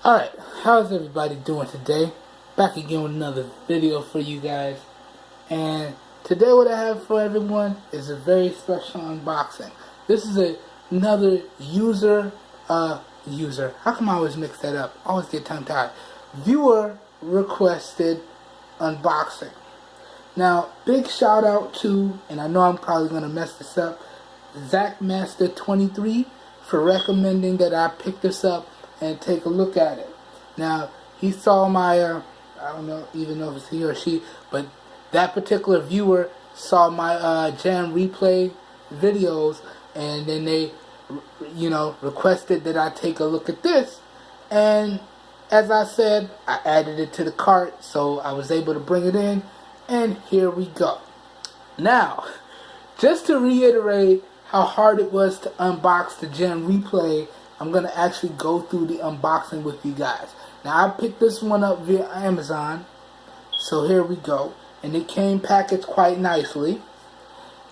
Alright, how's everybody doing today? Back again with another video for you guys. And today what I have for everyone is a very special unboxing. This is another user, how come I always mix that up? I always get tongue tied. Viewer requested unboxing. Now, big shout out to, and I know I'm probably going to mess this up, ZachMaster23 for recommending that I pick this up and take a look at it. Now, he saw my, I don't know, even know if it's he or she, but that particular viewer saw my jam replay videos, and then they, requested that I take a look at this. And as I said, I added it to the cart, so I was able to bring it in, and here we go. Now, just to reiterate how hard it was to unbox the jam replay, I'm going to actually go through the unboxing with you guys. Now, I picked this one up via Amazon, so here we go. And it came packaged quite nicely.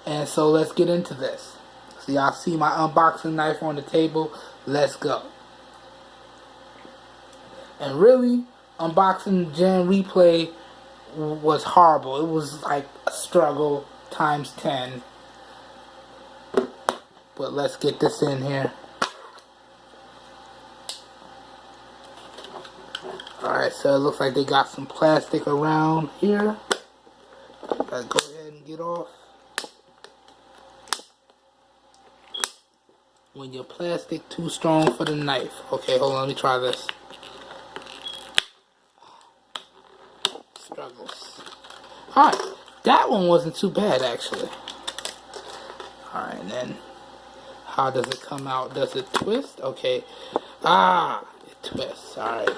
And so let's get into this. So y'all see my unboxing knife on the table. Let's go. And really, unboxing jam replay was horrible. It was like a struggle times 10. But let's get this in here. Alright, so it looks like they got some plastic around here. Gotta go ahead and get off. When your plastic too strong for the knife. Okay, hold on, let me try this. Struggles. Alright, that one wasn't too bad actually. Alright, and then how does it come out? Does it twist? Okay. It twists. Alright.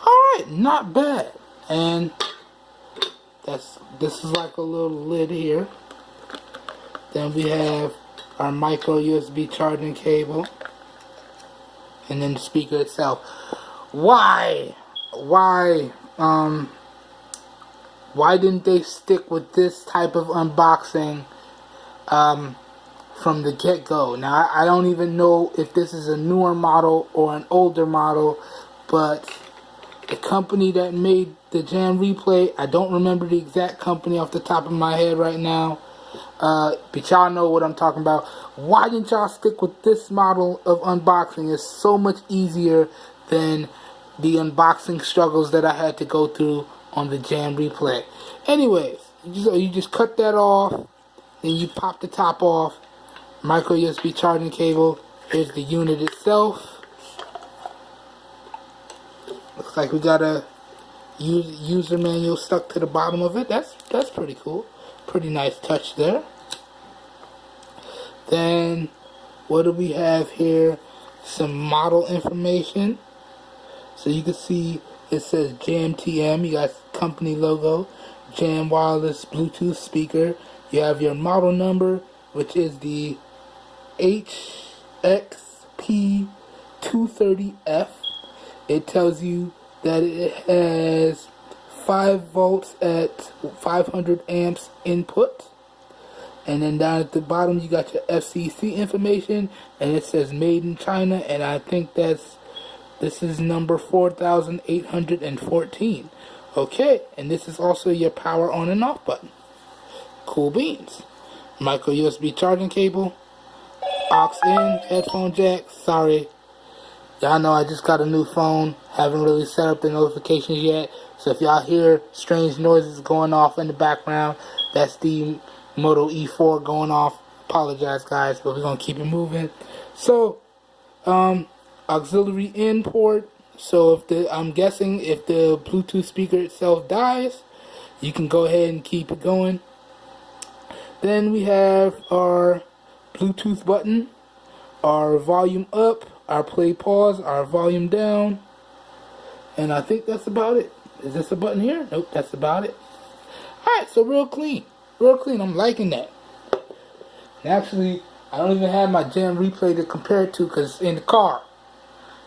Alright, not bad. And this is like a little lid here. Then we have our micro USB charging cable. And then the speaker itself. Why didn't they stick with this type of unboxing from the get-go? Now, I don't even know if this is a newer model or an older model, but the company that made the jam replay, I don't remember the exact company off the top of my head right now, but y'all know what I'm talking about. Why didn't y'all stick with this model of unboxing? It's so much easier than the unboxing struggles that I had to go through on the jam replay. Anyways, you just cut that off, then you pop the top off, micro USB charging cable. Here's the unit itself. Looks like we got a user manual stuck to the bottom of it. That's pretty cool. Pretty nice touch there. Then what do we have here? Some model information. So you can see it says Jam TM. You got company logo, Jam wireless Bluetooth speaker. You have your model number, which is the HXP230F. It tells you that it has 5 volts at 500 amps input. And then down at the bottom you got your FCC information, and it says made in China, and I think this is number 4814. Okay, and this is also your power on and off button. Cool beans. Micro USB charging cable, aux in, headphone jack. Sorry, y'all know I just got a new phone. Haven't really set up the notifications yet. So if y'all hear strange noises going off in the background, that's the Moto E4 going off. Apologize guys, but we're going to keep it moving. So, auxiliary in port. So I'm guessing if the Bluetooth speaker itself dies, you can go ahead and keep it going. Then we have our Bluetooth button, our volume up, our play pause, our volume down, and I think that's about it. Is this a button here? Nope, that's about it. Alright, so real clean. I'm liking that. And actually, I don't even have my jam replay to compare it to because it's in the car.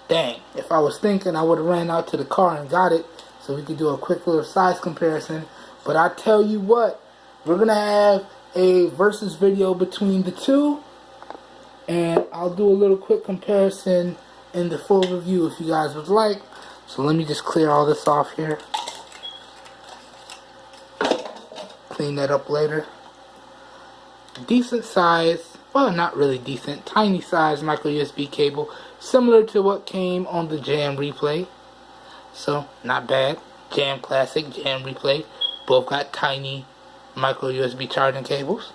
Dang, if I was thinking, I would have ran out to the car and got it so we could do a quick little size comparison. But I tell you what, we're going to have a versus video between the two, and I'll do a little quick comparison in the full review if you guys would like. So let me just clear all this off here. Clean that up later. Decent size, well, not really decent, tiny size micro USB cable, similar to what came on the Jam Replay. So, not bad. Jam Classic, Jam Replay, both got tiny micro USB charging cables.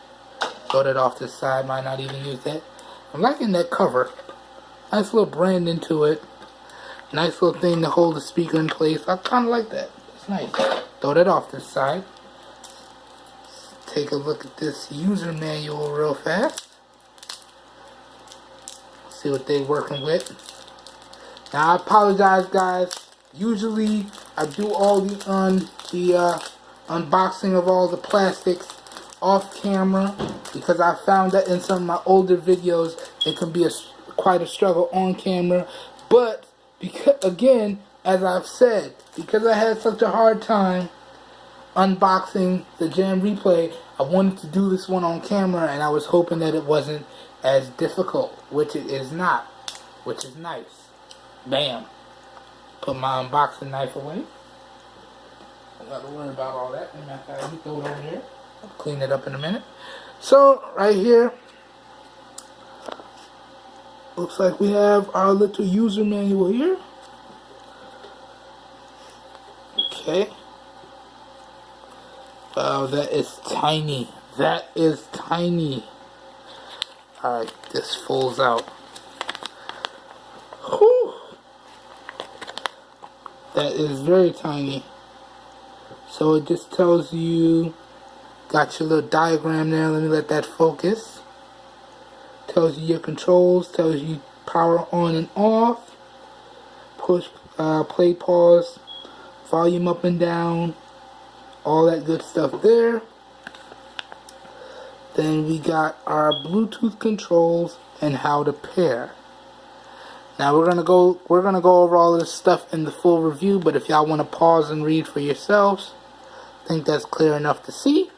Throw that off to the side, might not even use that. I'm liking that cover. Nice little branding to it. Nice little thing to hold the speaker in place. I kind of like that. It's nice. Throw that off to the side. Take a look at this user manual real fast. See what they're working with. Now I apologize, guys. Usually I do all the unboxing of all the plastics off camera because I found that in some of my older videos it can be quite a struggle on camera. But because, again, as I've said, because I had such a hard time unboxing the Jam Replay, I wanted to do this one on camera, and I was hoping that it wasn't as difficult, which it is not, which is nice. Bam. Put my unboxing knife away. I don't got to worry about all that. Let me throw it over here. I'll clean it up in a minute. So, right here, looks like we have our little user manual here. Okay. Wow, that is tiny. That is tiny. Alright, this folds out. Whew. That is very tiny. So it just tells you, got your little diagram there. Let me let that focus. Tells you your controls, tells you power on and off, push, play, pause, volume up and down, all that good stuff there. Then we got our Bluetooth controls and how to pair. Now we're gonna go over all this stuff in the full review, but if y'all want to pause and read for yourselves, I think that's clear enough to see.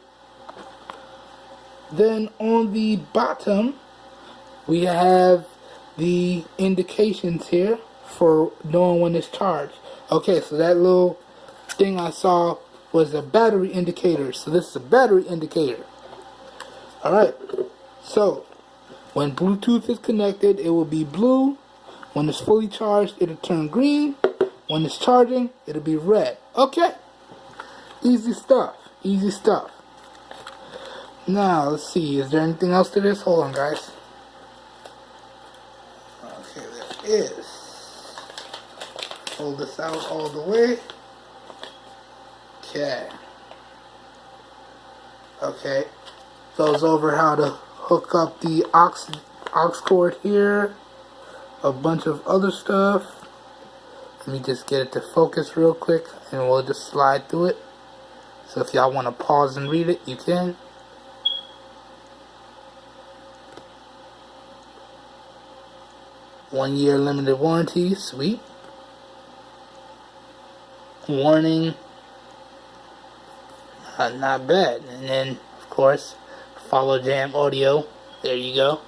Then on the bottom we have the indications here for knowing when it's charged. Okay, so that little thing I saw was a battery indicator. So this is a battery indicator. Alright, so when Bluetooth is connected, it will be blue. When it's fully charged, it'll turn green. When it's charging, it'll be red. Okay, easy stuff, easy stuff. Now, let's see, is there anything else to this? Hold on, guys. Okay, there is. Hold this out all the way. Okay. Okay. Goes over how to hook up the aux cord here. A bunch of other stuff. Let me just get it to focus real quick and we'll just slide through it. So if y'all want to pause and read it, you can. One-year limited warranty, sweet. Warning, not bad. And then, of course, follow Jam Audio. There you go.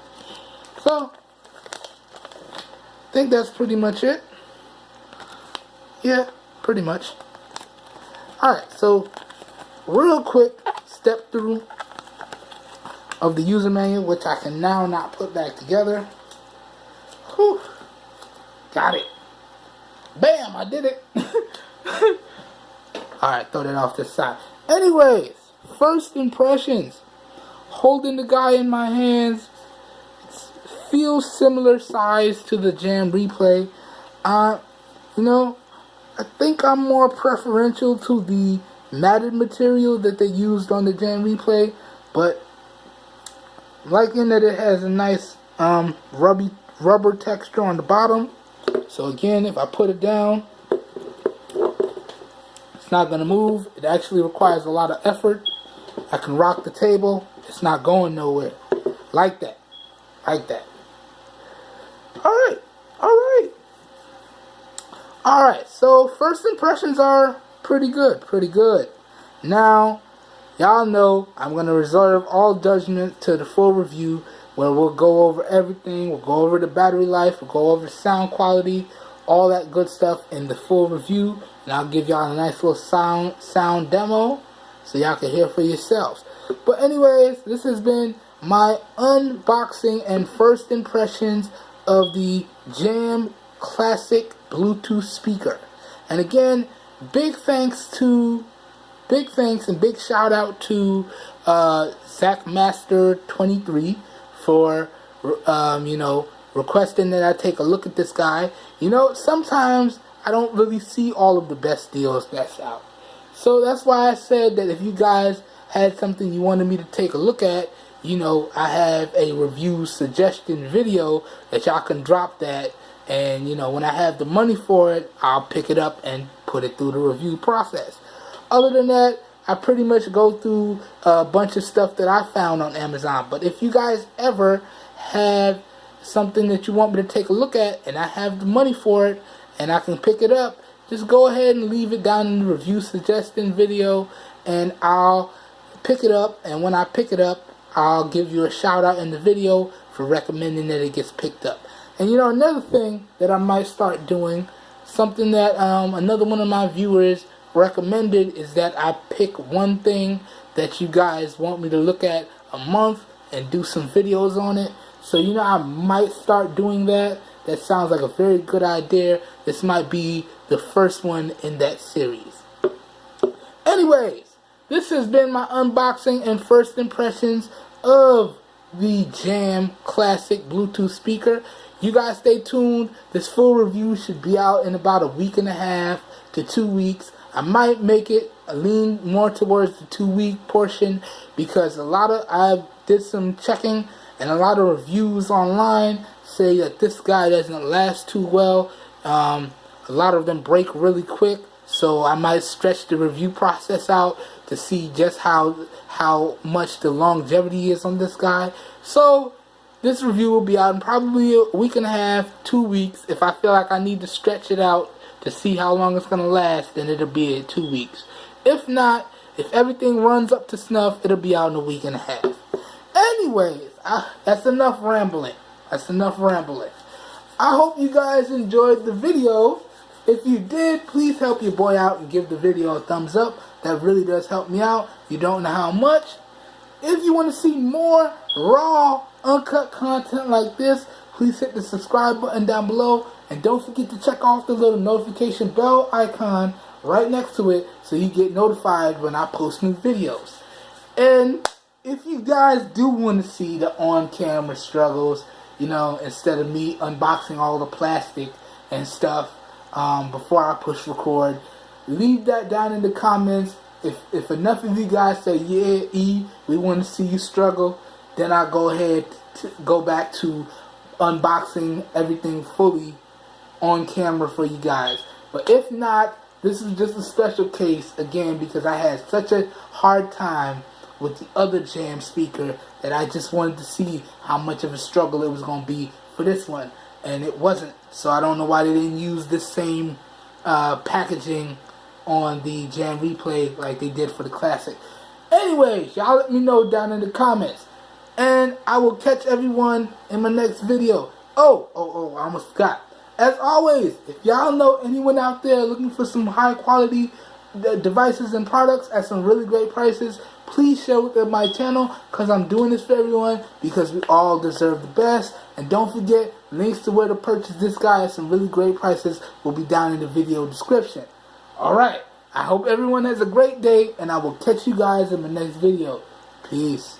So, I think that's pretty much it. Yeah, pretty much. Alright, so, real quick step through of the user manual, which I can now not put back together. Whew. Got it. Bam, I did it. Alright, throw that off to the side. Anyways, first impressions. Holding the guy in my hands, feels similar size to the Jam Replay. You know, I think I'm more preferential to the matted material that they used on the Jam Replay, but I'm liking that it has a nice rubber texture on the bottom. So again, if I put it down, it's not going to move. It actually requires a lot of effort. I can rock the table. It's not going nowhere. Like that. Like that. Alright. Alright. Alright. So first impressions are pretty good. Pretty good. Now, y'all know I'm going to reserve all judgment to the full review. where we'll go over everything. We'll go over the battery life, we'll go over sound quality, all that good stuff in the full review, and I'll give y'all a nice little sound demo so y'all can hear for yourselves. But anyways, this has been my unboxing and first impressions of the Jam Classic Bluetooth speaker. And again, big thanks and big shout out to ZachMaster23 for requesting that I take a look at this guy. Sometimes I don't really see all of the best deals that's out. So that's why I said that if you guys had something you wanted me to take a look at, I have a review suggestion video that y'all can drop that, and when I have the money for it, I'll pick it up and put it through the review process. Other than that, I pretty much go through a bunch of stuff that I found on Amazon. But if you guys ever have something that you want me to take a look at and I have the money for it and I can pick it up, just go ahead and leave it down in the review suggestion video and I'll pick it up. And when I pick it up, I'll give you a shout out in the video for recommending that it gets picked up. And another thing that I might start doing, something that another one of my viewers recommended, is that I pick one thing that you guys want me to look at a month and do some videos on it. So I might start doing that. That sounds like a very good idea. This might be the first one in that series. Anyways, this has been my unboxing and first impressions of the Jam Classic Bluetooth speaker. You guys stay tuned. This full review should be out in about a week and a half to 2 weeks. I might make it lean more towards the 2-week portion because I did some checking and a lot of reviews online say that this guy doesn't last too well. A lot of them break really quick, so I might stretch the review process out to see just how much the longevity is on this guy. So this review will be out in probably a week and a half, 2 weeks. If I feel like I need to stretch it out to see how long it's going to last, then it'll be at 2 weeks. If not, if everything runs up to snuff, it'll be out in a week and a half. Anyways, that's enough rambling. I hope you guys enjoyed the video. If you did, please help your boy out and give the video a thumbs up. That really does help me out. You don't know how much. If you want to see more raw, uncut content like this, please hit the subscribe button down below. And don't forget to check off the little notification bell icon right next to it so you get notified when I post new videos. And if you guys do want to see the on-camera struggles, instead of me unboxing all the plastic and stuff before I push record, leave that down in the comments. If enough of you guys say, yeah, E, we want to see you struggle, then I'll go ahead to go back to unboxing everything fully on camera for you guys. But if not, this is just a special case, again, because I had such a hard time with the other Jam speaker that I just wanted to see how much of a struggle it was going to be for this one. And it wasn't. So I don't know why they didn't use the same packaging on the Jam Replay like they did for the Classic. Anyways, y'all let me know down in the comments. And I will catch everyone in my next video. Oh, I almost forgot. As always, if y'all know anyone out there looking for some high quality devices and products at some really great prices, please share with my channel, because I'm doing this for everyone because we all deserve the best. And don't forget, links to where to purchase this guy at some really great prices will be down in the video description. Alright, I hope everyone has a great day, and I will catch you guys in the next video. Peace.